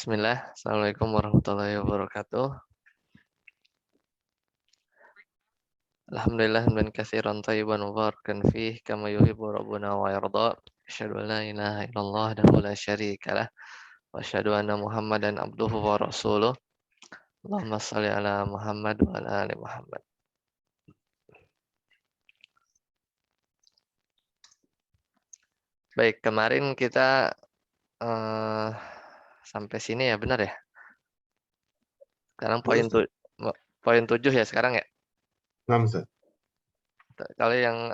Bismillah. Assalamualaikum warahmatullahi wabarakatuh. Alhamdulillah hamdan katsiran thayyiban mubarakan fih kama yuhibbu rabbuna wa yarda. Asyhadu an la ilaha illallah wahdahu la syarikalah wa asyhadu anna Muhammadan abduhu wa rasuluh. Allahumma shalli ala Muhammad wa ala ali Muhammad. Baik, kemarin kita sampai sini ya, benar ya? Sekarang Iya, Ustaz. poin 7 ya sekarang ya. 6, Ustaz. Kalau yang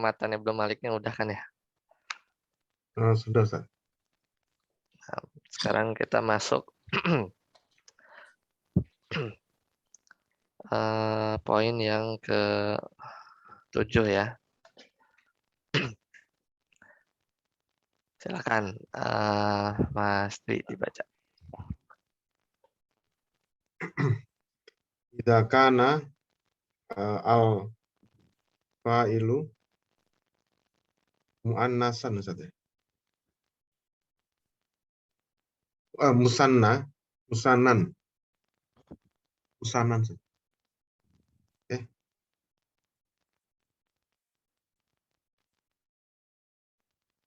matanya belum maliknya udah kan ya. Sudah, Ustaz. Nah, sekarang kita masuk poin yang ke-7 ya. Silakan Mas Dwi dibaca. Idza kana al fa'ilu muannasan, Ustaz ya. Musannan, Ustaz.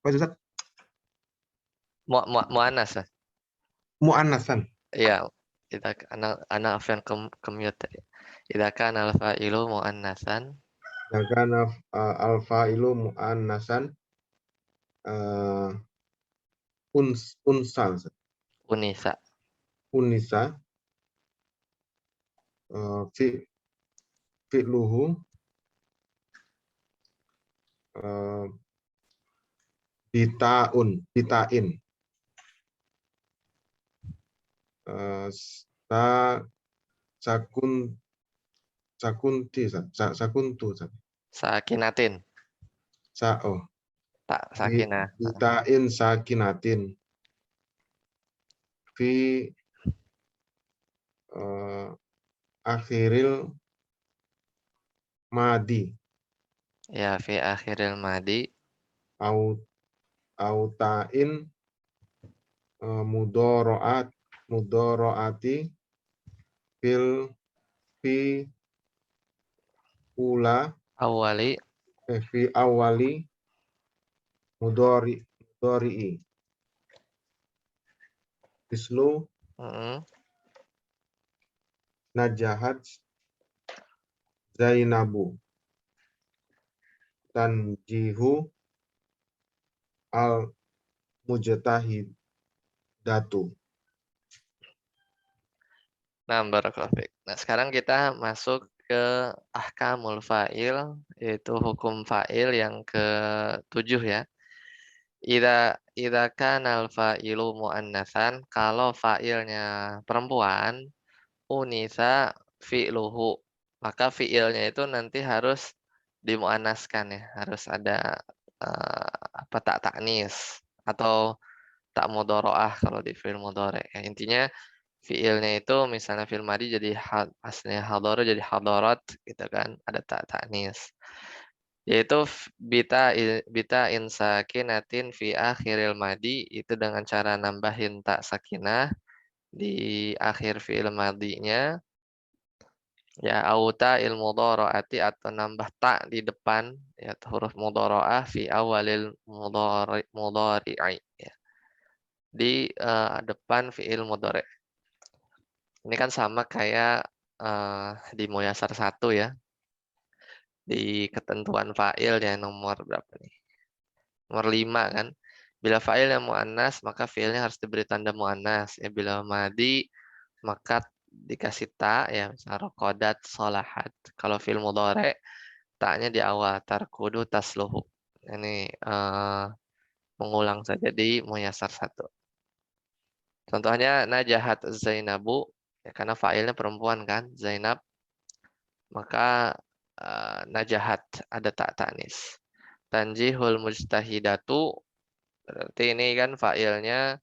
Apa itu, Ustaz? Muannas. Muannasan. Iya, kita anak yang ke-mute tadi. Idza kana al-fa'ilu muannasan Idza kana al fa'ilu muannasan unsal, Ustaz. unisa. Unisa fi'luhu bitain sa sakunti, Ustaz. Sakuntu, Ustaz. Sakinatin. Tak sakinah. Bitain sakinatin fi akhiril madi Ya, fi akhiril madi autain mudoroati fi ula awali fi awali mudori'i islu najahat Zainabu tanjihu al mujtahidatu. Nah, barakallahu fiik. Nah, sekarang kita masuk ke ahkamul fa'il, yaitu hukum fa'il yang ke-7 ya. Idza kana al-fa'ilu muannatsan, kalau fa'ilnya perempuan, unitsa fi'luhu, maka fi'ilnya itu nanti harus dimuannaskan ya, harus ada tak taknis atau tak mudharaah kalau di fi'il mudhari. Ya, intinya fi'ilnya itu misalnya fi'il madi jadi aslinya hadara jadi hadarat gitu kan, ada tak taknis. Yaitu bita in sakinatin fi akhiril madi, itu dengan cara nambahin tak sakinah di akhir fi'il madinya. Ya, auta il mudharaati, atau nambah tak di depan ya huruf mudharaah fi awalil mudhari'i ya. Di depan fi'il mudhari'. Ini kan sama kayak di Muyasar 1 ya. Di ketentuan fa'il yang nomor berapa nih? Nomor 5 kan. Bila fa'il yang muannas, maka fi'ilnya harus diberi tanda muannas. Ya, bila madi, maka dikasih ta ya, misalnya rokodat, solahat. Kalau fi'il mudhari, taknya di awal, tarkudu, tasluhu. Ini mengulang saja di Muyasar 1. Contohnya najahat Zainabu, ya, karena fa'ilnya perempuan kan, Zainab, maka najahat ada tak tanis. Tanjihul mujtahidatu, berarti ini kan fa'ilnya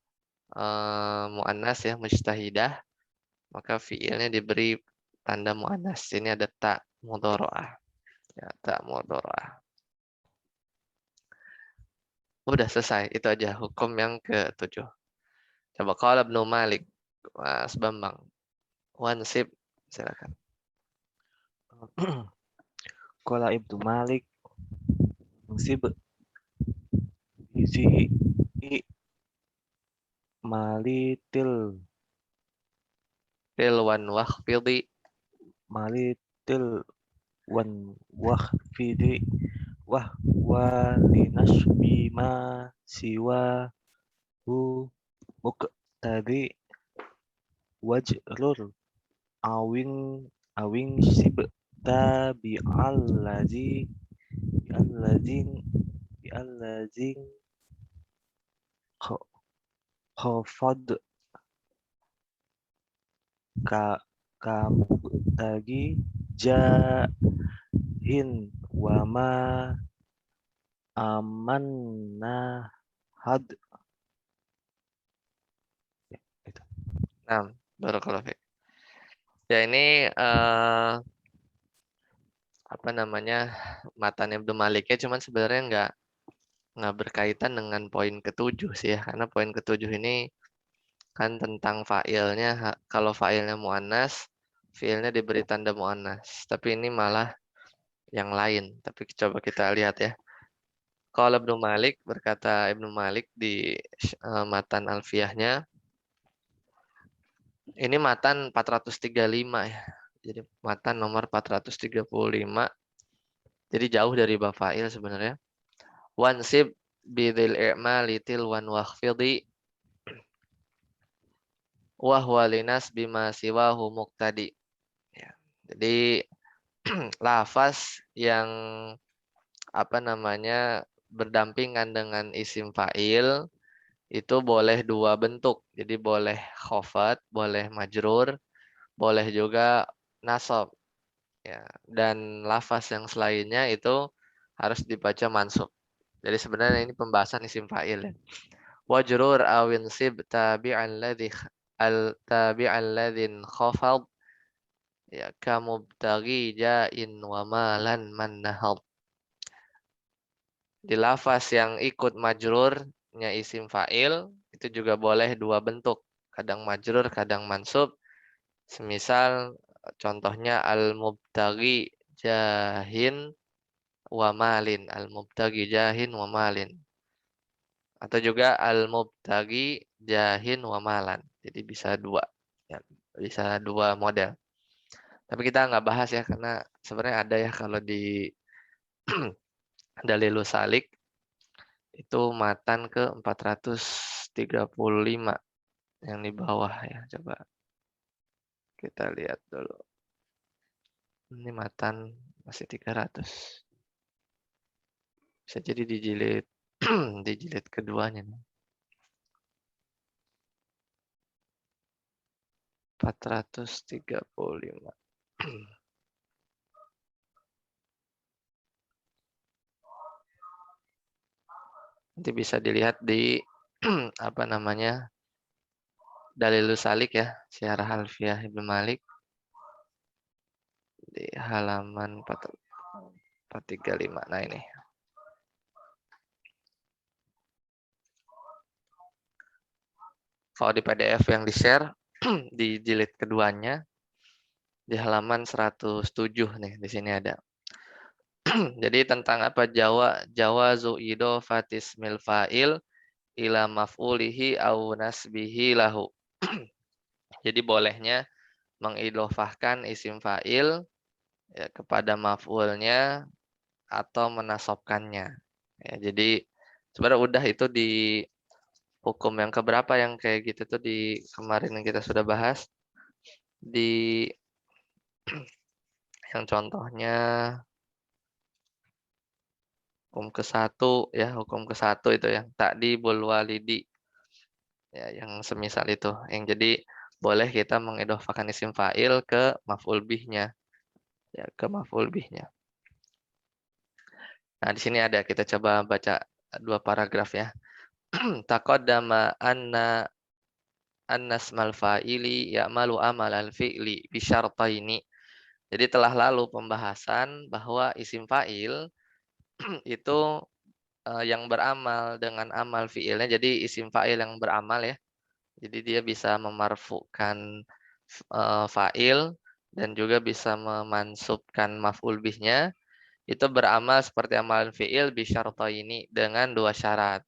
muannas ya, mujtahidah, maka fi'ilnya diberi tanda muannas. Ini ada tak mudharaah. Ya, tak mudharaah. Udah selesai, itu aja hukum yang ke-7. Coba qala Ibnu Malik. Mas Bambang. Wansib, silakan. Qala Ibnu Malik Musib isi i malitil Tilwan wakhfidi. malitil wan wah fidi wah walinas bima siwa hu muqtadi wajrur awing awing sib tabi'allazi bi'allazin bi'allazin khafad ka kamu tagi jahin wama amanna had ya, itu. Nah, barakallahu fiik. Ya ini apa namanya, matan Ibnu Maliknya, cuman sebenarnya nggak berkaitan dengan poin ketujuh sih ya, karena poin ketujuh ini kan tentang fa'ilnya. Kalau fa'ilnya muannas, fi'ilnya diberi tanda muannas. Tapi ini malah yang lain. Tapi coba kita lihat ya. Kalau Ibnu Malik, berkata Ibnu Malik di matan Alfiyahnya, ini matan 435 ya. Jadi matan nomor 435. Jadi jauh dari bab fa'il sebenarnya. Wansib bidil i'mali tilwan wakhfidi wa huwa linas bima siwahu muqtadi. Ya. Jadi lafaz yang apa namanya berdampingan dengan isim fa'il itu boleh dua bentuk. Jadi boleh khofat, boleh majrur, boleh juga nasab. Ya. Dan lafaz yang selainnya itu harus dibaca mansub. Jadi sebenarnya ini pembahasan isim fa'il ya. Wajrur awin sib tabi'an ladhi tabi'an ladhin khafad ya kamubtaghi ja'in wa malan man nahab. Di lafaz yang ikut majrurnya isim fa'il itu juga boleh dua bentuk, kadang majrur, kadang mansub. Semisal contohnya al-mubtaghi jahin wa malin, al-mubtaghi jahin wa malin. Atau juga al-mubtaghi jahin wa malan. Jadi bisa dua, ya, bisa dua model. Tapi kita nggak bahas ya, karena sebenarnya ada ya kalau di Dalilus Salik itu matan ke 435 yang di bawah ya. Coba kita lihat dulu. Ini matan masih 300. Bisa jadi dijilid dijilid keduanya nih. 435. Nanti bisa dilihat di apa namanya, Dalilus Salik ya, Syarah Alfiyah Ibnu Malik di halaman 435. Nah ini. Kalau di PDF yang di-share di jilid keduanya di halaman 107 nih, di sini ada. Jadi tentang apa jawazu idofatis mil fa'il ila maf'ulihi au nasbihi lahu. Jadi bolehnya mengidofahkan isim fa'il ya, kepada maf'ulnya atau menasobkannya. Ya, jadi sebenarnya udah itu di hukum yang keberapa yang kayak gitu tuh di kemarin yang kita sudah bahas. Di yang contohnya hukum ke-1 ya, hukum ke-1 itu yang ta'dibul walidi. Ya, yang semisal itu. Yang jadi boleh kita mengidofahkan isim fa'il ke maf'ul bihnya. Ya, ke maf'ul bihnya. Nah, di sini ada, kita coba baca dua paragraf ya. Taqaddama annasmal fa'ili ya'malu amalal fi'li bisyartaini. Jadi telah lalu pembahasan bahwa isim fa'il itu yang beramal dengan amal fi'ilnya. Jadi isim fa'il yang beramal ya, Jadi dia bisa memarfukan fa'il dan juga bisa memansubkan maf'ul bihnya. Itu beramal seperti amalan fi'il ini dengan 2 syarat.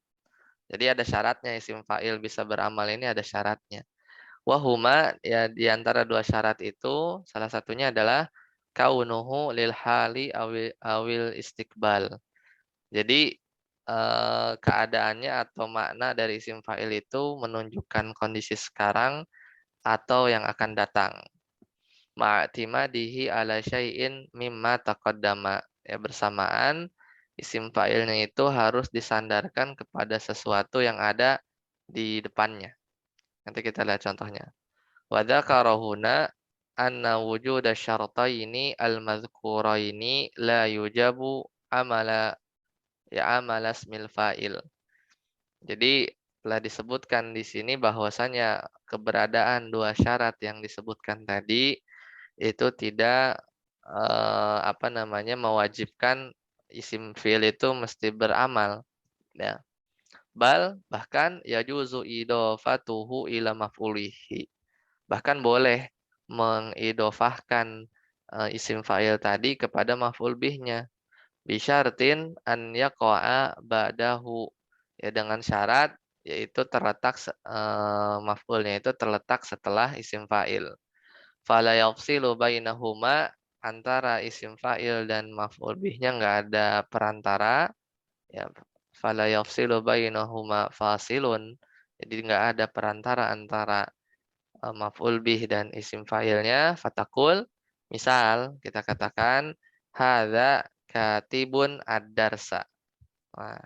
Jadi ada syaratnya isim fa'il bisa beramal ini ada syaratnya. Wahuma ya di antara 2 syarat itu salah satunya adalah kaunuhu lil hali awil istiqbal. Jadi keadaannya atau makna dari isim fa'il itu menunjukkan kondisi sekarang atau yang akan datang. Ma'timadihi ala syai'in mimma taqaddama. Ya bersamaan isim fa'ilnya itu harus disandarkan kepada sesuatu yang ada di depannya. Nanti kita lihat contohnya. Wa dzakara huna anna wujuda syartaini al-madhkuraini la yujabu amala ismil fa'il. Jadi telah disebutkan di sini bahwasanya keberadaan 2 syarat yang disebutkan tadi itu tidak mewajibkan isim fi'il itu mesti beramal ya. Bahkan yajuzu idhofatuhu ila maf'ulihi. Bahkan boleh mengidhofahkan isim fa'il tadi kepada maf'ul bihnya. Bisyartin an yaqa'a ba'dahu. Ya dengan syarat yaitu maf'ulnya itu terletak setelah isim fa'il. Fala yafsilu bainahuma antara isim fa'il dan maf'ul bihnya nggak ada perantara ya fala yafsilu bainahuma fasilun jadi nggak ada perantara antara maf'ul bih dan isim fa'ilnya fatakul misal kita katakan hadza katibun ad-darsa. Wah,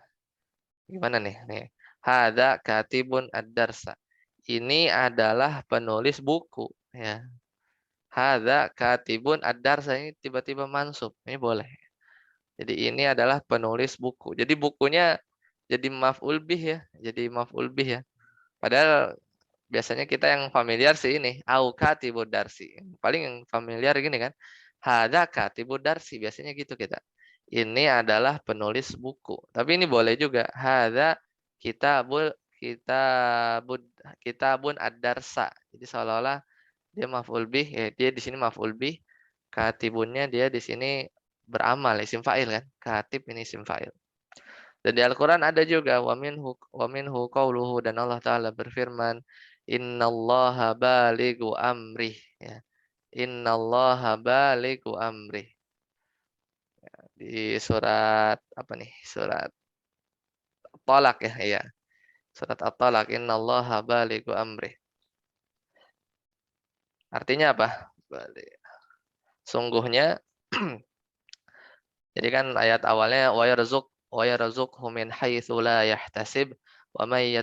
gimana nih? Nih. Hadza katibun ad-darsa. Ini adalah penulis buku ya. Hadza katibun ad-darsa ini tiba-tiba mansub. Ini boleh. Jadi ini adalah penulis buku. Jadi bukunya jadi maf'ul bih ya. Jadi maf'ul bih ya. Padahal biasanya kita yang familiar sih ini au katibud darsi. Paling yang familiar gini kan. Hadza katibud darsi. Biasanya gitu kita. Ini adalah penulis buku. Tapi ini boleh juga. Hadza kitabul kitabun ad-darsa. Jadi seolah-olah dia maf'ul bih, ya dia di sini maf'ul bih. Katibunnya dia di sini beramal isim fa'il kan. Katib ini isim fa'il. Dan di Al-Qur'an ada juga wa minhu qauluhu dan Allah taala berfirman innallaha balighu amrih ya. Innallaha balighu amrih. Di surat apa nih? Surat Thalaq ya, iya. Surat At-Thalaq innallaha balighu amrih. Artinya apa? Sungguhnya jadi kan ayat awalnya wa yarzuqhu min haitsu la yahtasib wa may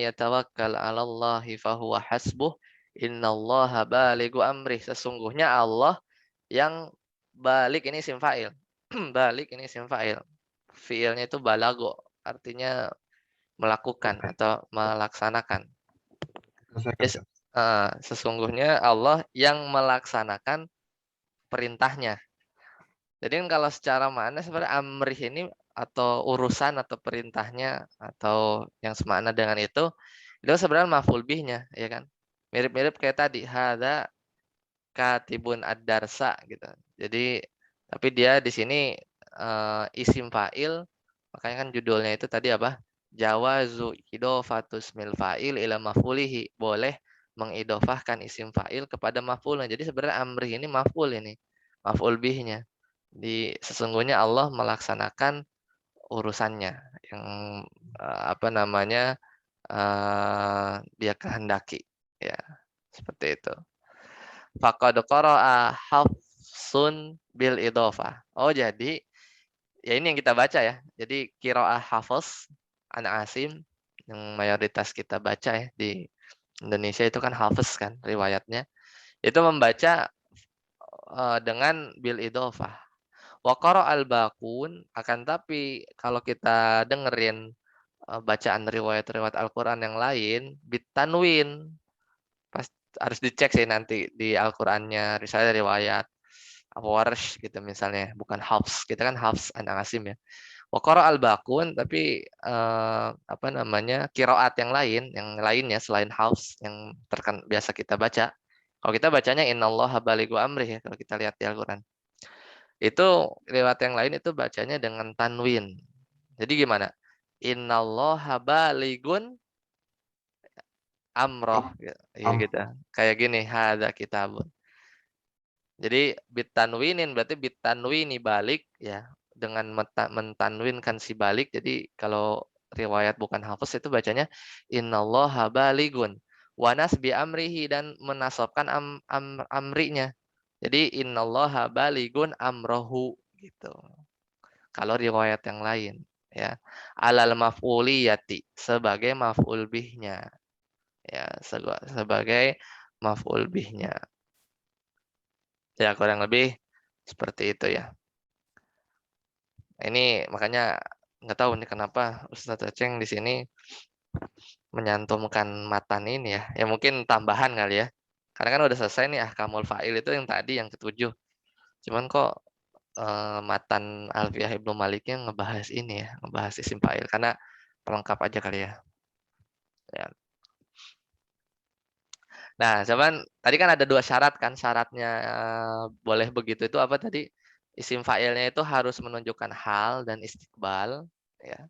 yatawakkal 'ala Allahi fahuwa hasbuh innallaha balighu amrih. Sesungguhnya Allah yang balik ini isim fa'il. Balik ini isim fa'il. Fiilnya itu balago, artinya melakukan atau melaksanakan. Yes, sesungguhnya Allah yang melaksanakan perintahnya. Jadi kan kalau secara makna sebenarnya amrih ini atau urusan atau perintahnya atau yang semakna dengan itu sebenarnya maf'ul bihnya, ya kan? Mirip-mirip kayak tadi, hadza katibun ad-darsa gitu. Jadi tapi dia di sini isim fa'il, makanya kan judulnya itu tadi apa? Jawazu idofatus mil fa'il ila maf'ulihi. Boleh mengidofahkan isim fa'il kepada maf'ulnya. Jadi sebenarnya amrih ini maf'ul ini, maf'ul bihnya. Sesungguhnya Allah melaksanakan urusannya yang dia kehendaki ya seperti itu. Faqad qara'a Hafsun bil idhofah. Oh jadi ya ini yang kita baca ya. Jadi qiraah Hafs an Asim yang mayoritas kita baca ya di Indonesia itu kan Hafs kan riwayatnya. Itu membaca dengan bil idhofah. Wa al-baqun akan tapi kalau kita dengerin bacaan riwayat-riwayat Al-Qur'an yang lain bitanwin. Pas harus dicek sih nanti di Al-Qur'annya misalnya riwayat Warsh gitu misalnya, bukan Hafs. Kita kan Hafs an Asim ya. Wa qara'al baqun, tapi apa namanya, qiraat yang lainnya selain Hafs yang biasa kita baca. Kalau kita bacanya innallaha balighu amrih ya kalau kita lihat di Al-Qur'an. Itu riwayat yang lain itu bacanya dengan tanwin. Jadi gimana? Innallaha balighun amroh. Ya Am. gitu. Kayak gini, hadza kitabun. Jadi bitanwinin berarti bitanwini balik ya, dengan mentanwinkan si balik. Jadi kalau riwayat bukan hafs itu bacanya innallaha balighun wa nasbi amrihi, dan menasabkan amrinya. Jadi innallaha balighun amrohu gitu. Kalau riwayat yang lain ya, alal maf'uliyati sebagai maf'ul bihnya ya, sebagai maf'ul bihnya. Ya kurang lebih seperti itu ya. Ini makanya nggak tahu nih kenapa Ustadz Aceng di sini menyantumkan matan ini ya. Ya mungkin tambahan kali ya. Karena kan udah selesai nih ahkamul fa'il itu yang tadi yang ketujuh. Cuman kok matan Alfiyah Ibnu Maliknya ngebahas ini ya, ngebahas isim fa'il karena pelengkap aja kali ya. Ya. Nah, cuman tadi kan ada dua syarat kan, syaratnya boleh begitu itu apa tadi? Isim fa'ilnya itu harus menunjukkan hal dan istiqbal ya.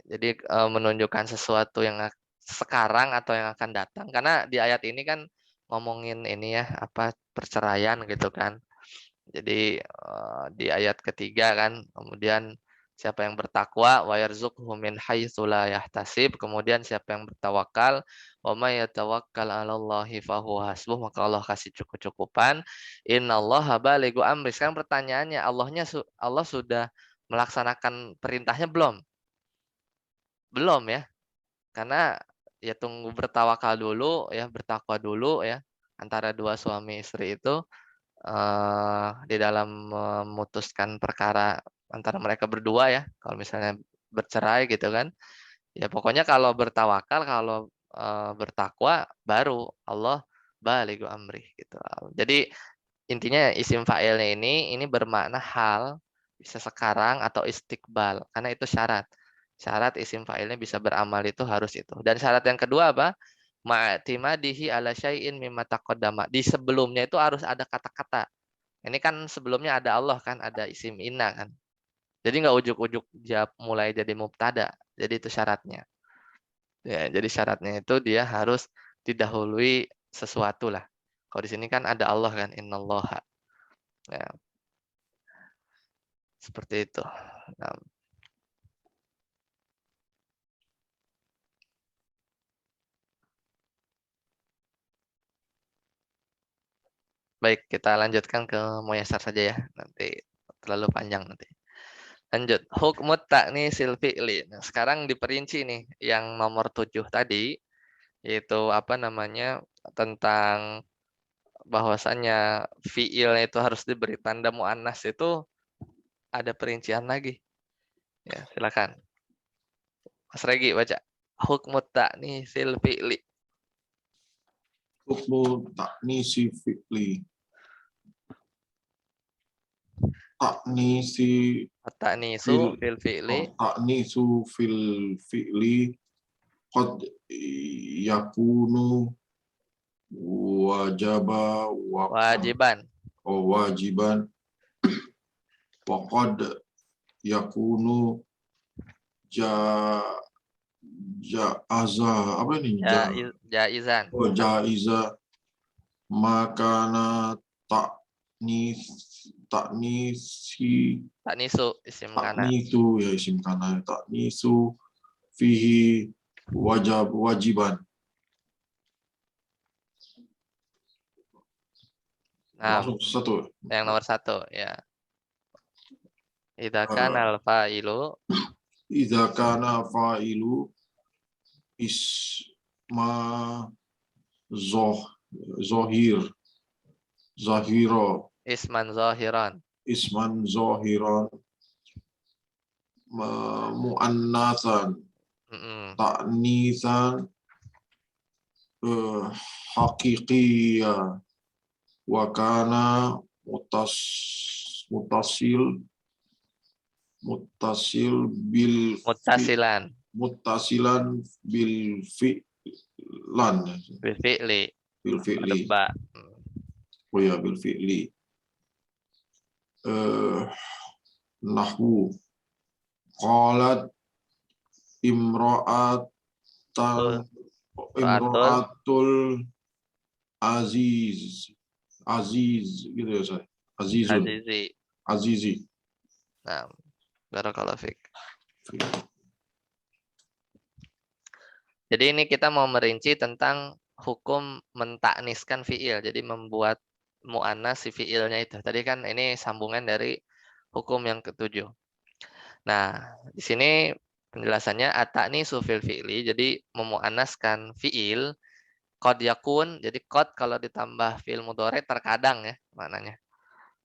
Jadi menunjukkan sesuatu yang sekarang atau yang akan datang. Karena di ayat ini kan ngomongin ini ya, apa, perceraian gitu kan. Jadi di ayat ketiga kan, kemudian siapa yang bertakwa wa yarzuqhu min haitsu la yahtasib, kemudian siapa yang bertawakal wa may yatawakkal 'alallahi fahuwa hasbuh, maka Allah kasih cukup-cukupan. Innallaha balighu amri. Sekarang pertanyaannya, Allah sudah melaksanakan perintahnya belum? Belum ya. Karena ya tunggu bertawakal dulu ya, bertakwa dulu ya, antara dua suami istri itu di dalam memutuskan perkara antara mereka berdua ya, kalau misalnya bercerai gitu kan. Ya pokoknya kalau bertawakal, kalau bertakwa baru Allah balighu amri gitu. Jadi intinya isim fa'ilnya ini bermakna hal, bisa sekarang atau istiqbal, karena itu syarat. Syarat isim fa'ilnya bisa beramal itu harus itu. Dan syarat yang kedua apa? Ma'timadihi ala syai'in mimma taqaddama. Di sebelumnya itu harus ada kata-kata. Ini kan sebelumnya ada Allah kan, ada isim inna kan. Jadi nggak ujuk-ujuk mulai jadi mubtada. Jadi itu syaratnya. Ya, jadi syaratnya itu dia harus didahului sesuatu lah. Kalau di sini kan ada Allah kan, innallaha. Ya, seperti itu. Nah, baik, kita lanjutkan ke Muyassar saja ya. Nanti terlalu panjang nanti. Lanjut. Hukmut ta'nisil fi'li. Nah, sekarang diperinci nih yang nomor 7 tadi, yaitu apa namanya, tentang bahwasannya fi'ilnya itu harus diberi tanda mu'annas, itu ada perincian lagi. Ya, silakan. Mas Regi baca. Hukmut ta'nisil fi'li. Hukmu taknisi fi'li. Taknisi Ta'nisu fil fi'li. taknisu fil fi'li qad yakunu Wajiban. wajiban wa qad yakunu ja'aza apa ini Jaizan. jaiza makana taknisi Ta'nisu isim kana. taknisu ya isim kana taknisu fihi wajiban. Nah, Langsung satu. yang nomor 1 ya. Idza kana al-fa'ilu Idza kana fa'ilu isma zahiro isman zahiran. isman zahiran mu'annatsan ta'nisan haqiqiyya wa kana mutasil muttasil bil Muttasilan muttasilan bil fi'lan bil fi'li. bil Ada fi'li. ba. Oh ya, bil fi'li. Nahwu qalat imra'atan imra'atul aziz gitu ya saya. Azizun Azizi. azizi. Nah, barakallahu fiik. Jadi ini kita mau merinci tentang hukum mentakniskan fiil. Jadi membuat mu'annas si fiilnya itu. Tadi kan ini sambungan dari hukum yang ketujuh. Nah, di sini penjelasannya at-ta'nisu fil fi'li. Jadi memu'annaskan fiil qad yakun. Jadi qad kalau ditambah fiil mudhari terkadang ya maknanya.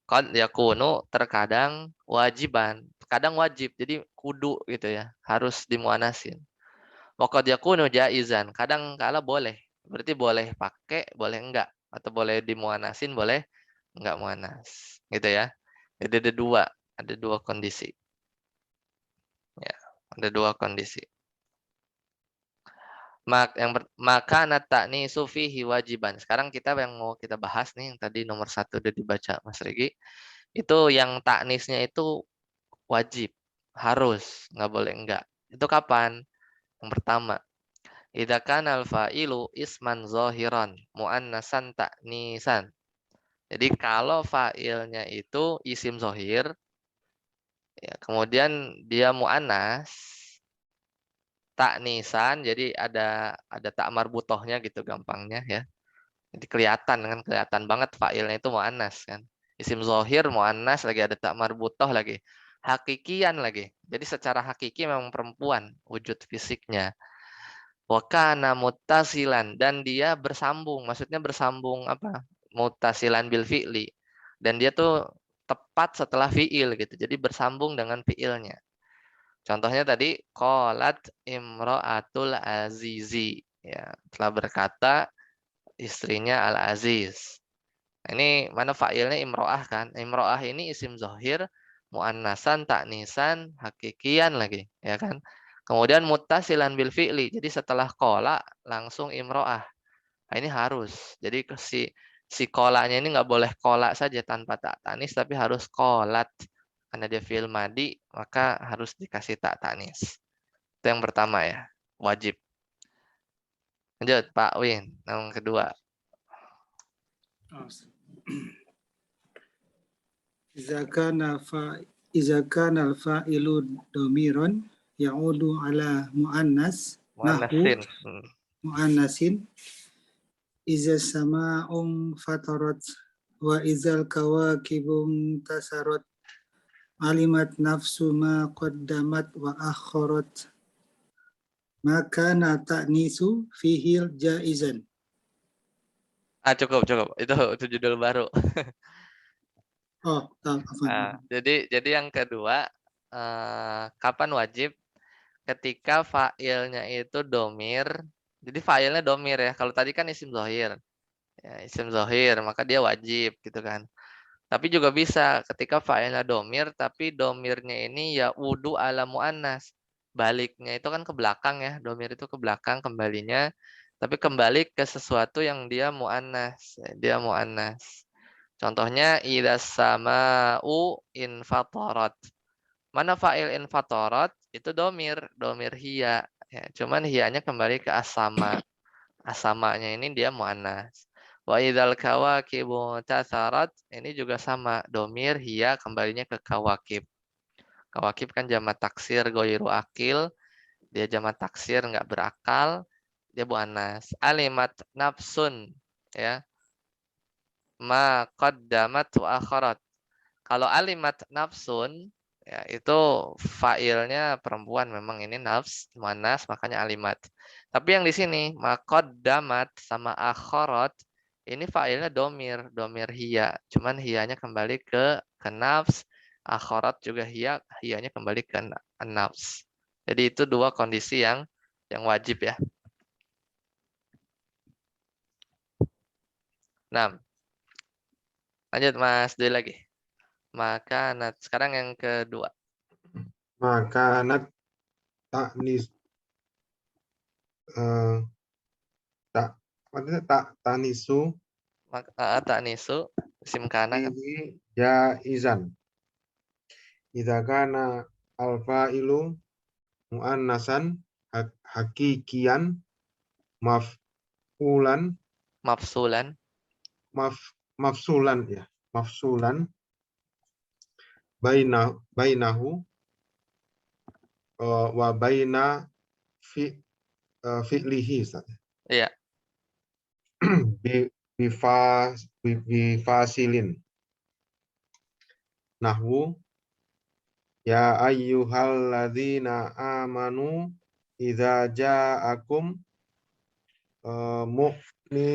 Qad yakunu terkadang wajiban. Kadang wajib. Jadi kudu gitu ya. Harus dimu'annasin. Wa qad yakunu jaizan. Kadang kala boleh. Berarti boleh pakai, boleh enggak. Atau boleh dimu'annasin, boleh enggak mu'annas. Gitu ya. Jadi ada dua kondisi. Ya, ada dua kondisi. Maka ta'nisu fihi wajiban. Sekarang kita yang mau kita bahas nih, yang tadi nomor 1 udah dibaca Mas Regi. Itu yang taknisnya itu wajib. Harus, nggak boleh enggak. Itu kapan? Yang pertama, idza kana al-fa'ilu isman zahiran muannasan ta'nisan. Jadi kalau fa'ilnya itu isim zahir, ya, kemudian dia muannas, taknisan, jadi ada tak marbutohnya gitu gampangnya ya. Jadi kelihatan banget fa'ilnya itu muannas kan. Isim zahir muannas lagi ada tak marbutoh lagi. Hakikian lagi. Jadi secara hakiki memang perempuan wujud fisiknya. Wa kana muttasilan dan dia bersambung. Maksudnya bersambung apa? Muttasilan bil fi'li. Dan dia tuh tepat setelah fi'il gitu. Jadi bersambung dengan fi'ilnya. Contohnya tadi qalat imra'atul azizi ya, telah berkata istrinya Al-Aziz. Nah, ini mana fa'ilnya imro'ah kan? Imro'ah ini isim zahir muannasan taknisan hakikian lagi, ya kan? Kemudian muttasilan bil fi'li. Jadi setelah qala langsung imro'ah. Nah, ini harus. Jadi si kolanya ini nggak boleh kola saja tanpa tak tanis, tapi harus kolat. Karena dia fi'il madi, maka harus dikasih tak tanis. Itu yang pertama ya, wajib. Lanjut, Pak Win, yang kedua. Iza kana al-fa'ilu domiron ya'udu ala mu'annas nahwu Muannasin. mu'annasin iza sama'un fatarat wa izal kawakibun tasarat alimat nafsu ma qaddamat wa akharat maka ta'nisu fihil jaizan. Cukup. Itu judul baru. Oh, apa? Nah, jadi yang kedua, kapan wajib? Ketika fa'ilnya itu domir. Jadi fa'ilnya domir ya. Kalau tadi kan isim zahir. Ya, isim zahir, maka dia wajib gitu kan. Tapi juga bisa ketika fa'ilnya domir, tapi domirnya ini ya wudu ala mu'annas. Baliknya itu kan ke belakang ya. Domir itu ke belakang kembalinya. Tapi kembali ke sesuatu yang dia mu'annas. Dia mu'annas. Contohnya idas sama'u infatarat. Mana fa'il infatarat itu domir hiya. Ya, cuman hiyanya kembali ke asama. Asamanya ini dia muannas. Wa idzal kawakibu tasarat ini juga sama, domir hiya kembalinya ke kawakib. Kawakib kan jamak taksir ghairu akil, dia jamak taksir enggak berakal, dia muannas. Alimat nafsun ya. Ma qaddamat wa akharat. Kalau alimat nafsun ya itu fa'ilnya perempuan, memang ini nafs muannas makanya alimat. Tapi yang di sini maqaddamat sama akharat ini fa'ilnya domir hiya. Cuman hiyanya kembali ke nafs, akharat juga hiyanya kembali ke nafs. Jadi itu dua kondisi yang wajib ya. Nah, lanjut Mas Dwi lagi. Maka sekarang yang kedua. Makanat taknis tak apa itu tanisu ta'nisu isim kana kan. fihi jaizan. Idza kana al-fa'ilu muannasan hakikian maf'ulan Mafsulan. mafsulan ya, mafsulan bainahu wa baina fi'lihi Ustaz. Iya. Bifasilin nahwu ya ayyuhalladzina amanu idza ja'akum mu'minatu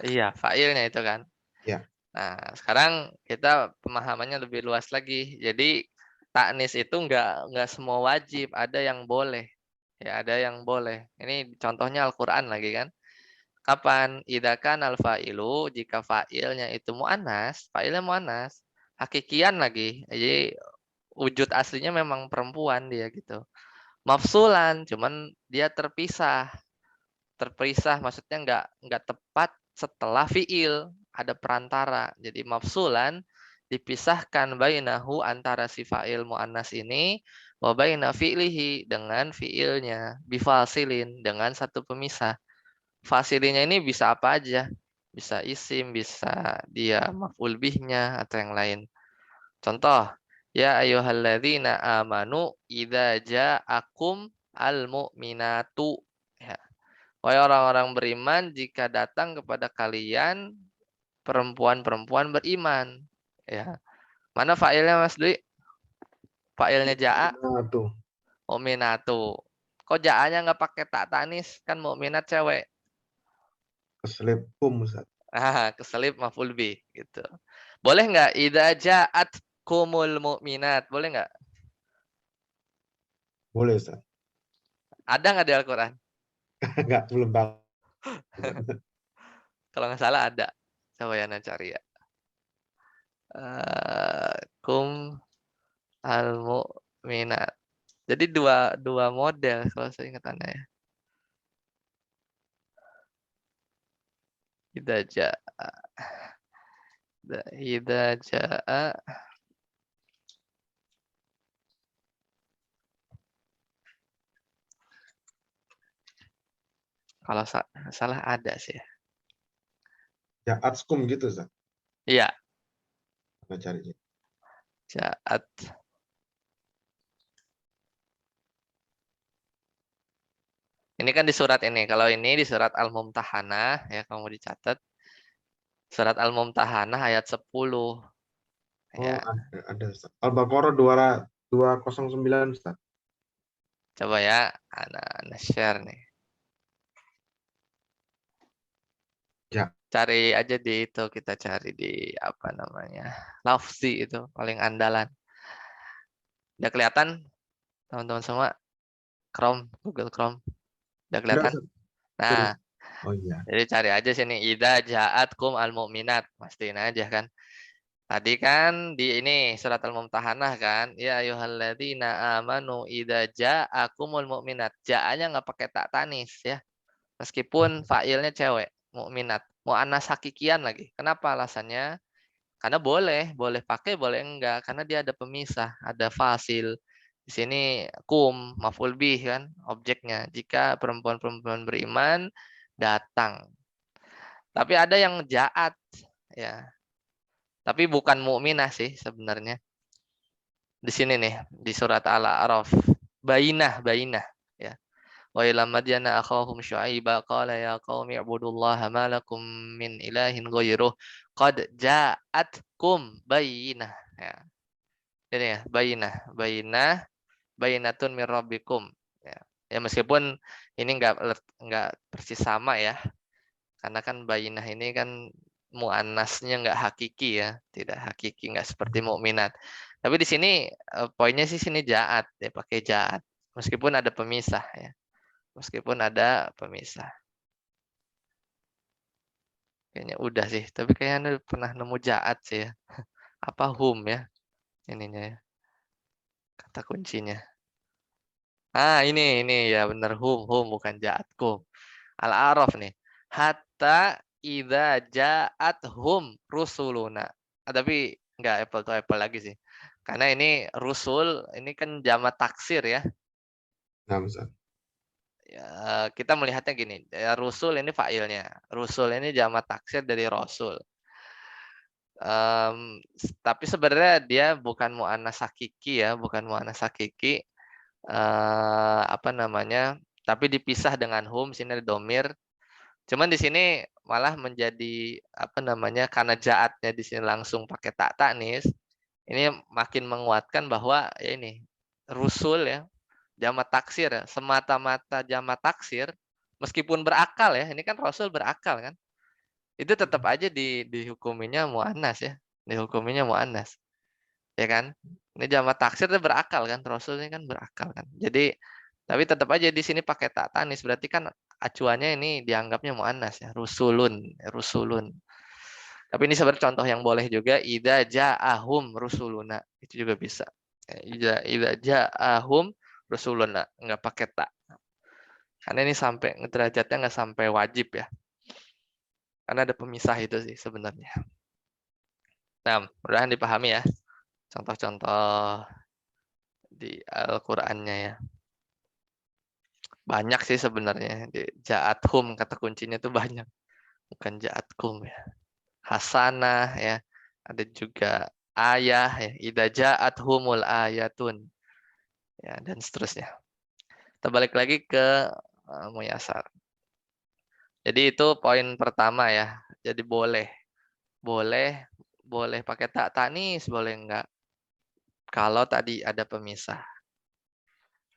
Iya, fa'ilnya itu kan. ya. Nah, sekarang kita pemahamannya lebih luas lagi. Jadi taknis itu nggak semua wajib, ada yang boleh. Ya, ada yang boleh. Ini contohnya Al-Qur'an lagi kan. Kapan? Idakan al-fa'ilu, jika fa'ilnya itu mu'annas, fa'ilnya mu'annas, hakikian lagi. Jadi wujud aslinya memang perempuan dia gitu. Mafsulan, cuman dia terpisah. Terpisah maksudnya nggak tepat setelah fi'il, ada perantara. Jadi mafsulan dipisahkan bainahu antara si fa'il mu'annas ini wa baina fi'lihi dengan fi'ilnya, bifasilin dengan satu pemisah. Fasilinya ini bisa apa aja? Bisa isim, bisa dia maf'ul bihnya atau yang lain. Contoh, ya ayyuhalladzina amanu idza ja'akum al-mu'minatu. Ya. Wahai orang-orang beriman, jika datang kepada kalian perempuan-perempuan beriman. Ya. Mana fa'ilnya Mas Dwi? Fa'ilnya ja'a, Mu'minatu mu'minatu. Kok ja'anya nggak pakai tak tanis? Kan mu'minat cewek. keselip Ustaz. Keselip maf'ul bih gitu. Boleh nggak idza ja'at kumul mu'minat? Boleh nggak? Boleh Ustaz. Ada nggak di Al-Qur'an? Enggak, belum tahu. Kalau nggak salah ada. Coba ya cari ya. Kum al mu'minat. Jadi dua model kalau saya ingatannya ya. Idza ja'a. Idza ja'a. Kalau salah ada sih ya. Ya atskum gitu Ustaz. Iya, Nah, carinya. ja'at. Ini kan di surat ini. Kalau ini di surat Al-Mumtahanah ya, kamu dicatat. Surat Al-Mumtahanah ayat 10. Oh, Ya, ada Ustaz. Al-Baqarah 209 Ustaz. coba ya, ana share nih. Ya. Cari aja di itu, kita cari di apa namanya? Lafzi itu paling andalan. Udah kelihatan teman-teman semua? Chrome, Google Chrome. Udah kelihatan? Enggak, Nah, oh iya. jadi cari aja sini idza ja'atkum al-mu'minat. Pastiin aja kan. Tadi kan di ini surat Al-Mumtahanah kan, ya ayyuhalladzina amanu idza ja'akumul mu'minat. Ja'anya nggak pakai tak tanis ya. Meskipun fa'ilnya cewek, mukminat. Mu'annas hakikian lagi. Kenapa alasannya? Karena boleh pakai, boleh enggak. Karena dia ada pemisah, ada fasil. Di sini kum, maf'ul bih kan, objeknya. Jika perempuan-perempuan beriman datang. Tapi ada yang ja'at ya. Tapi bukan mukminah sih sebenarnya. Di sini nih, di surat Al-A'raf. Bainah ya. Wa ila madyana akhahum syu'aiba qala ya qaumi ibudullaha ma lakum min ilahin ghairuh qad ja'atkum bayyinah ya. Ini ya, bayyinatun min rabbikum ya. Ya meskipun ini enggak persis sama ya. Karena kan bayyinah ini kan muannasnya enggak hakiki ya, tidak hakiki, enggak seperti mukminat. Tapi di sini poinnya sih sini ja'at ya, pakai ja'at meskipun ada pemisah ya. Meskipun ada pemisah. Kayaknya udah sih. Tapi kayaknya Anda pernah nemu ja'at sih ya. apa hum ya ininya ya, kata kuncinya. Ini ya bener hum bukan ja'atkum. Al-A'raf nih. Hatta idza ja'athum rusuluna. Tapi enggak apple to apple lagi sih. Karena ini rusul, ini kan jamak taksir ya. Nah, Ustaz. Ya, kita melihatnya gini, ya, rusul ini fa'ilnya. Rusul ini jamak taksir dari rasul. Tapi sebenarnya dia bukan mu'annas hakiki ya, bukan mu'annas hakiki. Apa namanya? Tapi dipisah dengan hum, sini ada domir. Cuman di sini malah menjadi apa namanya? Karena jaatnya di sini langsung pakai tak tanis, ini makin menguatkan bahwa ya ini rusul ya, jamak taksir ya, semata-mata jamak taksir meskipun berakal ya, ini kan rasul berakal kan. Itu tetap aja dihukuminya muannas ya, dihukuminya muannas. Ya kan? Ini jamak taksir itu berakal kan, rasul ini kan berakal kan. Jadi tapi tetap aja di sini pakai tak tanis, berarti kan acuannya ini dianggapnya muannas ya, rusulun, rusulun. Tapi ini sebenarnya contoh yang boleh juga, idza ja'ahum rusuluna. Itu juga bisa. Idza ja'ahum rusuluna, enggak pakai tak. Karena ini sampai derajatnya enggak sampai wajib ya. Karena ada pemisah itu sih sebenarnya. Nah, mudah-mudahan dipahami ya. Contoh-contoh di Al-Qur'annya ya. Banyak sih sebenarnya. Di ja'athum kata kuncinya itu banyak. Bukan ja'atkum ya. Hasanah ya. Ada juga ayah ya. Idza ja'athumul ayatun. Ya, dan seterusnya. Kita balik lagi ke muyasar. Jadi itu poin pertama ya. Jadi boleh pakai tak tanis, boleh enggak. Kalau tadi ada pemisah.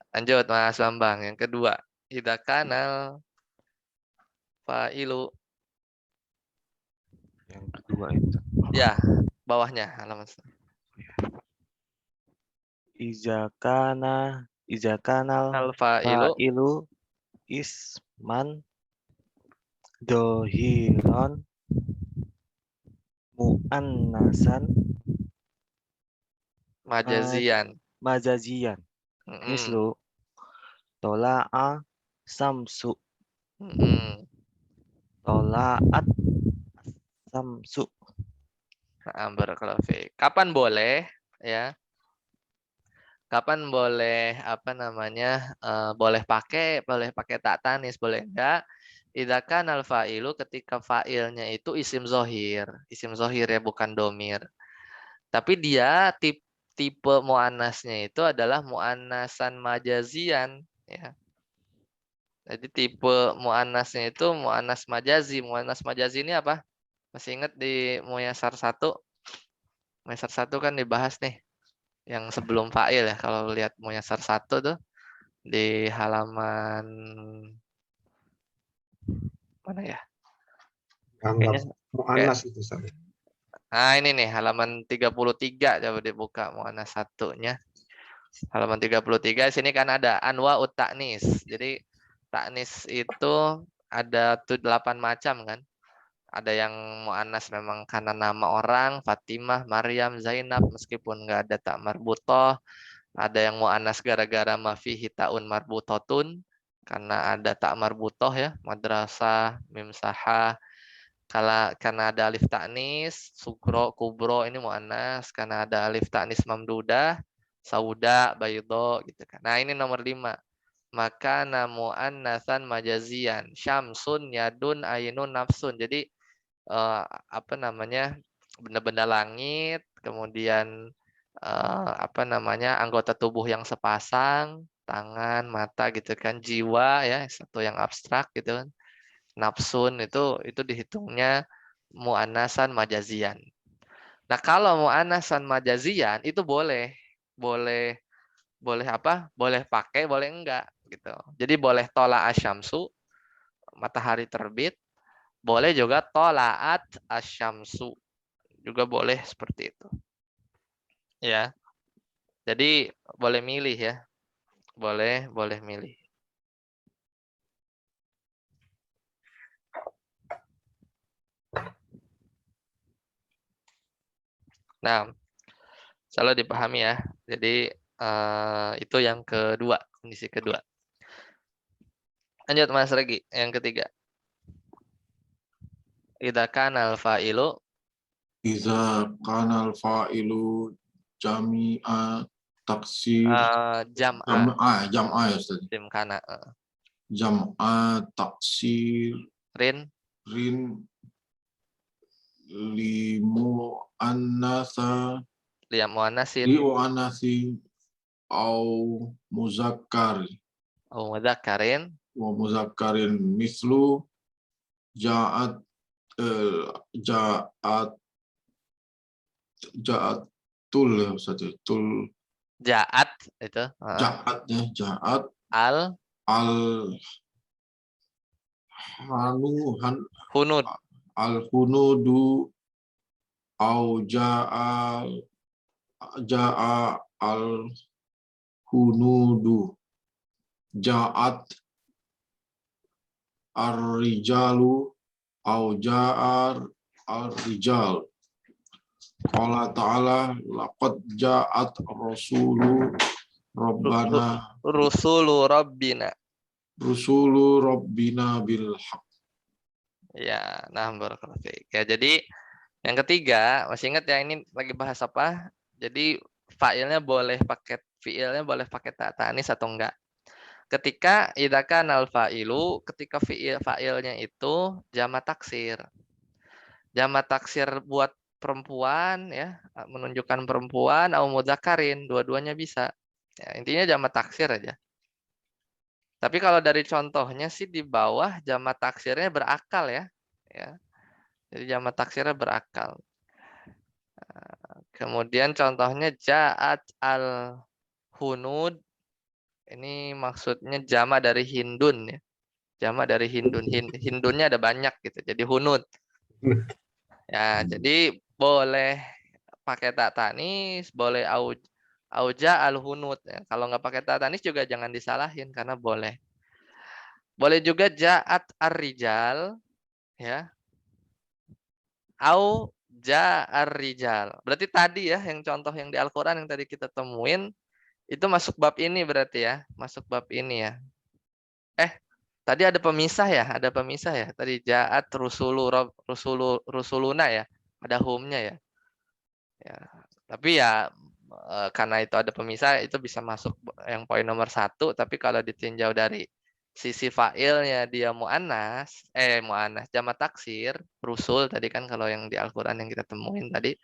Lanjut Mas Bambang. Yang kedua, idza kanal fa'ilu. Yang kedua itu. Ya, bawahnya halaman. Iza kanal Al-fa'ilu fa'ilu isman dohiron mu'annasan majazian. majaziyan. Mislu tola'a samsu. Tola'at samsu. Barakallahu fiik. Kapan boleh ya? Kapan boleh apa namanya? Boleh pakai tak tanis, boleh enggak? Idza kanal fa'ilu ketika fa'ilnya itu isim zohir. Isim zohir ya bukan domir. Tapi dia tipe muannasnya itu adalah muannasan majazian ya. Jadi tipe muannasnya itu muannas majazi. Muannas majazi ini apa? Masih ingat di Muyasar 1? Muyasar 1 kan dibahas nih yang sebelum fa'il ya. Kalau lihat Muyasar 1 tuh di halaman mana ya? Anggap mu'annas itu, Ustaz. Ini nih halaman 33, coba dibuka muannas satunya. Halaman 33 sini kan ada anwa ta'nis. Jadi ta'nis itu ada 8 macam kan. Ada yang mu'annas memang karena nama orang, Fatimah, Maryam, Zainab meskipun nggak ada tak marbutoh. Ada yang mu'annas gara-gara ma fihi ta'un marbutotun karena ada tak marbutoh ya, madrasah, mim sahah. Karena ada alif ta'nis, sukro, kubro ini mu'annas. Karena ada alif ta'nis mamdudah, sauda, baydo gitu kan. Nah ini nomor 5. Maka mu'annasan majazian. Syamsun, yadun, ainun, nafsun. Jadi apa namanya? Benda-benda langit, kemudian apa namanya? Anggota tubuh yang sepasang, tangan, mata gitu kan, jiwa ya, satu yang abstrak gitu kan. Nafsun itu dihitungnya mu'annasan majazian. Nah, kalau mu'annasan majazian itu boleh apa? Boleh pakai, boleh enggak gitu. Jadi boleh tola asyamsu, matahari terbit, boleh juga tolaat asyamsu. Juga boleh seperti itu. Ya. Jadi boleh milih ya. Boleh milih. Nah, Selalu dipahami ya. Jadi itu yang kedua, kondisi kedua. Lanjut Mas Regi, yang ketiga. Idza kana al-fa'ilu Iza kanal fa'ilu jami'a taksir jam'a jam'a ya Ustaz. sim kana Jam'a taksir rin rin limu annasa liam muannasin liu anasi au muzakkar au mudzakkarin wa muzakkarin mislu ja'at ja'at ja'atul ya Ustaz ya. Tul ja'at itu ja'at ya ja'at al al hanuhan hunud al hunudu au ja'a al hunudu ja'at ar-rijalu au ja'ar ar-rijal. Qala ta'ala laqad ja'at rasulu rabbana rusulu rabbina. rusulu rabbina bil haq. Ya, nah barakallahu fiik. Ya, jadi yang ketiga, masih ingat ya ini lagi bahas apa? Jadi fiilnya boleh pakai ta ta'nis atau enggak. Ketika idza kana al-fa'ilu, ketika fa'ilnya itu jamak taksir. Jamak taksir buat perempuan ya, menunjukkan perempuan atau mudzakarin, dua-duanya bisa. Ya, intinya jamak taksir aja. Tapi kalau dari contohnya sih di bawah jamak taksirnya berakal ya. Ya. Jadi jamak taksirnya berakal. Kemudian contohnya ja'at al-hunud. Ini maksudnya jamak dari hindun ya. Jamak dari hindun. Hindunnya ada banyak gitu. Jadi hunud. Ya, jadi boleh pakai ta ta'nis, boleh auja al-hunud ya. Kalau nggak pakai ta ta'nis juga jangan disalahin karena boleh. Boleh juga ja'at ar-rijal ya. Au ja'ar rijal. Berarti tadi ya yang contoh yang di Al-Qur'an yang tadi kita temuin itu masuk bab ini berarti ya, masuk bab ini ya. Tadi ada pemisah ya, ada pemisah ya. Tadi ja'at rusuluna ya. Ada humnya ya. Ya. Tapi ya karena itu ada pemisah itu bisa masuk yang poin nomor 1, tapi kalau ditinjau dari sisi fa'ilnya dia mu'annas jamak taksir, rusul tadi kan kalau yang di Al-Qur'an yang kita temuin tadi.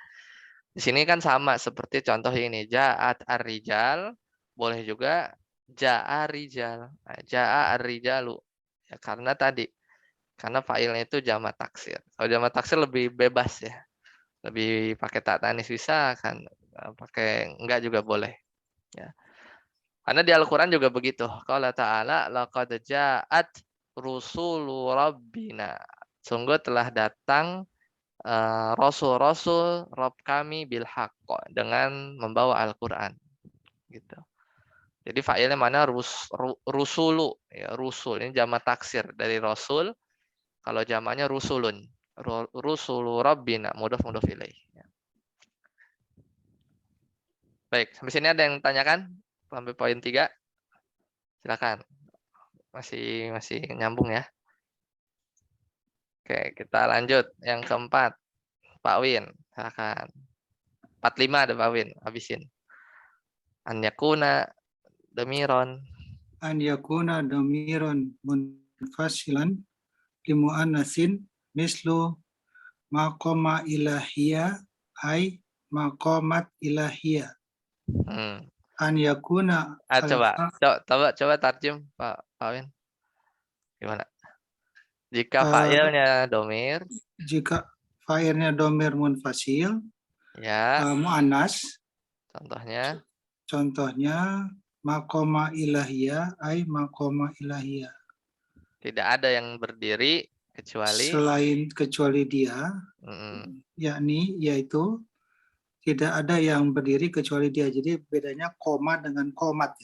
Di sini kan sama seperti contoh ini, ja'at ar-rijal, boleh juga ja'a rijal. Ja'a ar-rijalu. Ya, karena fa'ilnya itu jamak taksir. Kalau jamak taksir lebih bebas ya. Lebih pakai ta ta'nis bisa kan, pakai enggak juga boleh. Ya. Karena di Al-Qur'an juga begitu. Qala ta'ala laqad ja'at rusulu rabbina. Sungguh telah datang rasul-rasul Rabb kami bil haqq dengan membawa Al-Qur'an. Gitu. Jadi fa'ilnya mana rusulu ya, rusul ini jamak taksir dari rasul. Kalau jamaknya rusulun. Rusulu rabbina mudhaf ilaih. Ya. Baik, sampai sini ada yang tanyakan? Sampai poin 3. Silakan. Masih nyambung ya. Oke, kita lanjut yang keempat. Pak Win, silakan. 45 ada Pak Win, habisin. An yakuna damiron. An yakuna damiron munfasilan limu'annasin mislu maqama ilahiyya ay maqamat ilahiyya. An yakuna Coba tarjim Pak Win. Gimana? Jika fa'ilnya domir. Jika fa'ilnya domir munfasil. Ya. Mu'annas. Contohnya maqama ilahiyya ay maqama ilahiyya. Tidak ada yang berdiri kecuali dia. Yaitu tidak ada yang berdiri kecuali dia. Jadi bedanya koma dengan komat.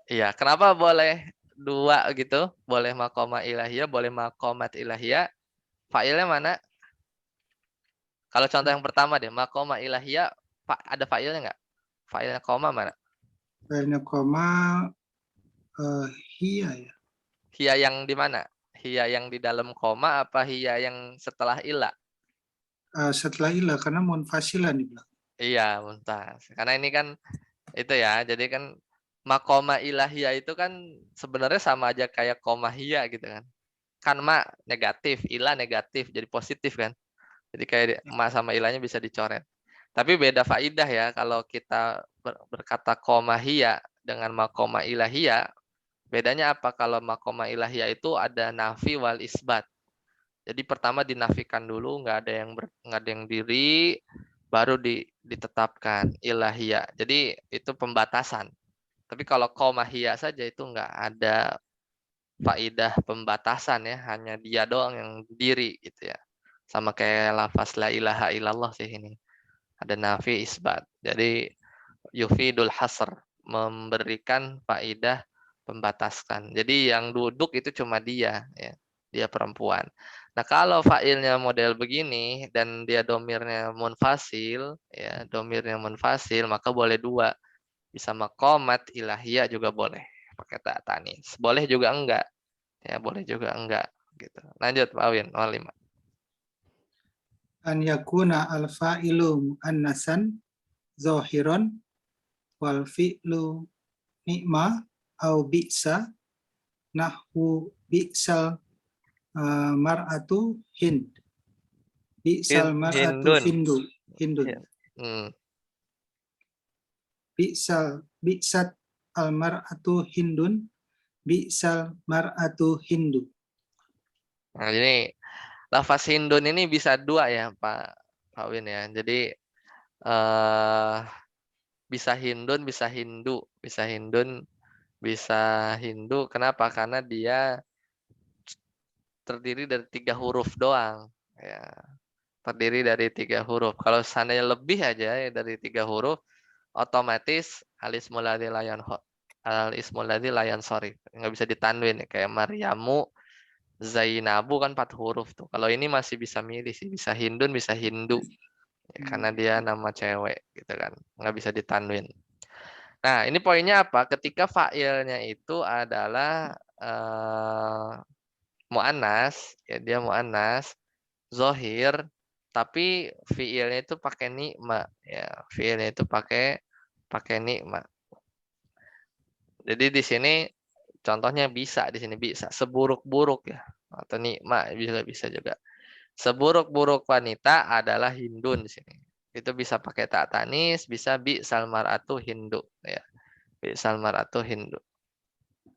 Iya, kenapa boleh 2 gitu? Boleh maqama ilahiyah, boleh maqamat ilahiyah. Fa'ilnya mana? Kalau contoh yang pertama deh, maqama ilahiyah ada fa'ilnya nggak? Fa'ilnya koma mana? Fa'ilnya koma hiya ya. Hiya yang di mana? Hiya yang di dalam koma apa hiya yang setelah ila? Setelah ilah karena munfasilan dibilang. Iya, muntas. Karena ini kan itu ya, jadi kan makoma ilahiyah itu kan sebenarnya sama aja kayak koma hiya gitu kan. Kan ma negatif, ilah negatif, jadi positif kan. Jadi kayak ma sama ilahnya bisa dicoret. Tapi beda faidah ya kalau kita berkata koma hiya dengan makoma ilahiyah. Bedanya apa? Kalau makoma ilahiyah itu ada nafi wal isbat. Jadi pertama dinafikan dulu, nggak ada yang diri, baru ditetapkan ilahiyah. Jadi itu pembatasan. Tapi kalau komahiyah saja itu nggak ada faidah pembatasan ya, hanya dia doang yang diri gitu ya. Sama kayak lafaz la ilaha illallah sih ini. Ada nafi isbat. Jadi yufidul hasr, memberikan faidah pembatasan. Jadi yang duduk itu cuma dia ya. Dia perempuan. Nah, kalau fa'ilnya model begini dan dia domirnya munfasil, ya, domirnya munfasil, maka boleh dua. Bisa makomat ilahiyah juga boleh pakai ta tanis. Boleh juga enggak. Ya, boleh juga enggak gitu. Lanjut Pak Awin, 05. An yakuna al-fa'ilu muannasan zahiran wal fi'lu ni'ma au bi'sa nahwu bi'sal mar'atu hind. Bi'sal mar'atu Hindun. hindun. Ya. Bi'sat al mar'atu hindun. Bi'sal mar'atu hindu. Nah, ini lafaz hindun ini bisa dua ya Pak Win ya. Jadi bisa hindun, bisa hindu, bisa hindun, bisa hindu. Kenapa? Karena dia terdiri dari 3 huruf doang. Ya, terdiri dari 3 huruf. Kalau seandainya lebih aja ya dari 3 huruf, otomatis al-ismul ladzi layan sorry. Nggak bisa ditanwin ya. Kayak Maryamu, Zainabu kan 4 huruf tuh. Kalau ini masih bisa milih sih, bisa hindun, bisa hindu. Ya, karena dia nama cewek gitu kan. Nggak bisa ditanwin. Nah, ini poinnya apa? Ketika fa'ilnya itu adalah mu'annas, ya dia mu'annas, zohir, tapi fiilnya itu pakai nikma, ya fiilnya itu pakai nikma. Jadi di sini contohnya bisa di sini bisa seburuk-buruk ya atau nikma bisa juga. Seburuk-buruk wanita adalah hindun di sini. Itu bisa pakai ta tanis, bisa bi salmaratu hindu ya. Bi salmaratu hindu.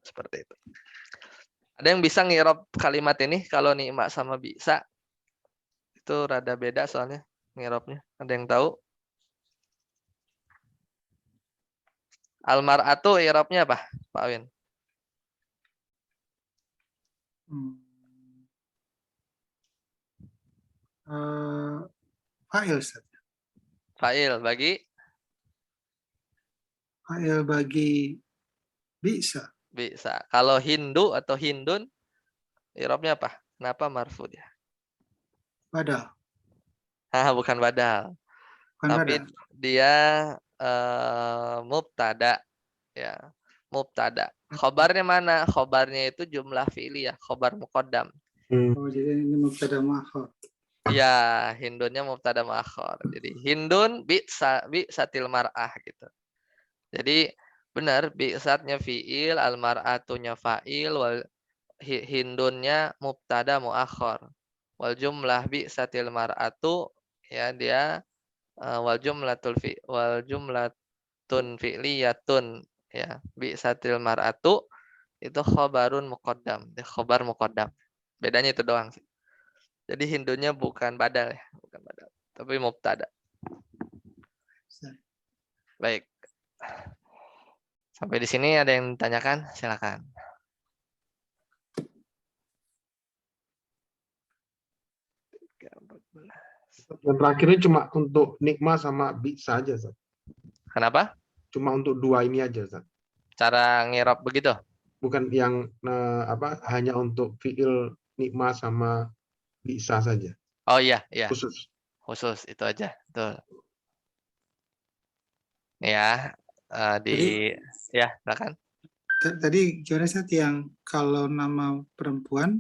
Seperti itu. Ada yang bisa ngirob kalimat ini kalau nikma sama bisa? Itu rada beda soalnya ngirobnya. Ada yang tahu? Almar'atu i'rabnya apa, Pak Win? Fa'il. Fa'il bagi? Fa'il bagi bisa. Bisa. Kalau Hindu atau Hindun, i'rabnya apa? Kenapa marfu dia? Badal. Bukan badal. Bukan Tapi badal. dia mubtada. Ya, mubtada. Khobarnya mana? Khobarnya itu jumlah fi'liyah, khobar muqaddam. Oh, jadi ini mubtada ma'khar. Ya, hindunnya mubtada ma'khar. Jadi hindun bi'satil mar'ah gitu. Jadi benar bi'satnya fi'il, al-mar'atunya fa'il, wal hindunnya mubtada mu'akhar. Wal jumlah bi'satil mar'atu ya dia wal jumlatun fi'liyatun ya bi'satil mar'atu itu khobarun muqaddam, khobar muqaddam. Bedanya itu doang sih. Jadi hindunya bukan badal ya, bukan badal, tapi mubtada. Baik. Sampai di sini ada yang ditanyakan? Silakan. Dan terakhirnya cuma untuk nikma sama bisa aja, Zat. Kenapa? Cuma untuk dua ini aja, Zat. Cara ngirob begitu? Bukan yang hanya untuk fiil nikma sama bisa saja. Oh iya, iya. Khusus. Khusus itu aja. Betul. Ya, ya, silakan. Tadi gimana Ustaz, yang kalau nama perempuan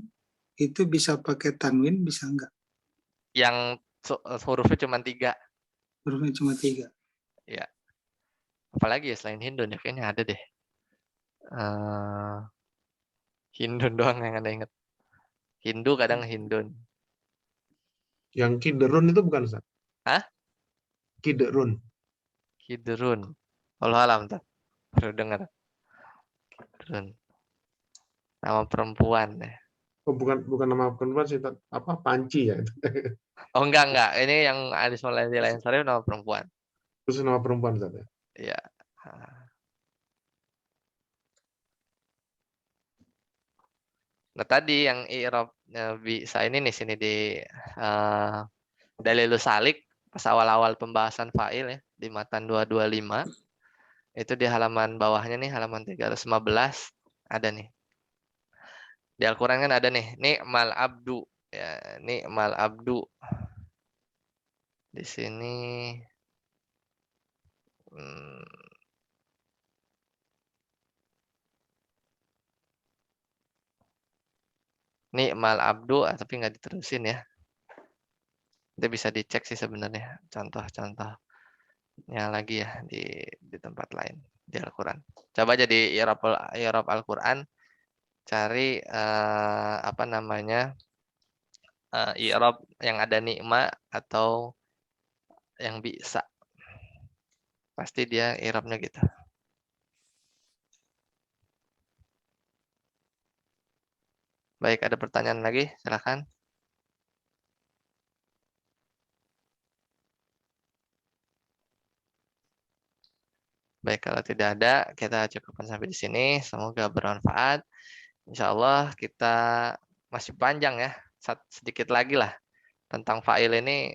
itu bisa pakai tanwin, bisa enggak? Yang hurufnya cuma 3. Hurufnya cuma 3. Ya. Apalagi ya selain Hindun ya, kayaknya ada deh. Hindun doang yang ada inget. Hindu kadang Hindun. Yang kiderun itu bukan Ustaz? Hah? Kiderun. Kidrun. Allah alam tuh. Baru dengar. Kidrun. Nama perempuan ya. Oh, bukan nama perempuan sih, apa Panci ya? Oh enggak. Ini yang Adis Maulana lain Sarif nama perempuan. Khusus nama perempuan Ustaz ya. Iya. Nah tadi yang i'rab bisa ini nih sini di Dalilus Salik pas awal-awal pembahasan fa'il ya di matan 225 itu di halaman bawahnya nih halaman 315 ada nih. Di Al-Qur'an kan ada nih, ni'mal abdu ya, ni'mal abdu. Di sini ni'mal abdu tapi nggak diterusin ya. Itu bisa dicek sih sebenarnya contoh-contohnya lagi ya di tempat lain di Al-Qur'an. Coba aja di i'rab Al-Qur'an cari apa namanya? I'rab yang ada ni'ma atau yang bisa. Pasti dia i'rabnya gitu. Baik, ada pertanyaan lagi? Silakan. Baik, kalau tidak ada, kita cukupkan sampai di sini. Semoga bermanfaat. Insya Allah kita masih panjang ya. Sedikit lagi lah tentang fa'il ini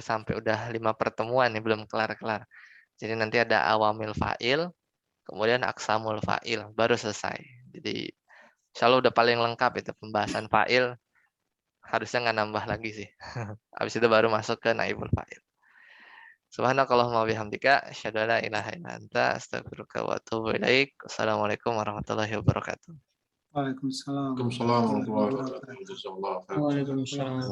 sampai udah 5 pertemuan nih belum kelar-kelar. Jadi nanti ada awamil fa'il, kemudian aksamul fa'il, baru selesai. Jadi insya Allah udah paling lengkap itu pembahasan fa'il. Harusnya nggak nambah lagi sih. Habis itu baru masuk ke naibul fa'il. Subhanakallahumma bihamdika asyhadu an la ilaha illa anta astaghfiruka wa atubu ilaik. Assalamualaikum warahmatullahi wabarakatuh. Waalaikumsalam. Waalaikumsalam warahmatullahi wabarakatuh. Jazakallahu khairan. Waalaikumsalam.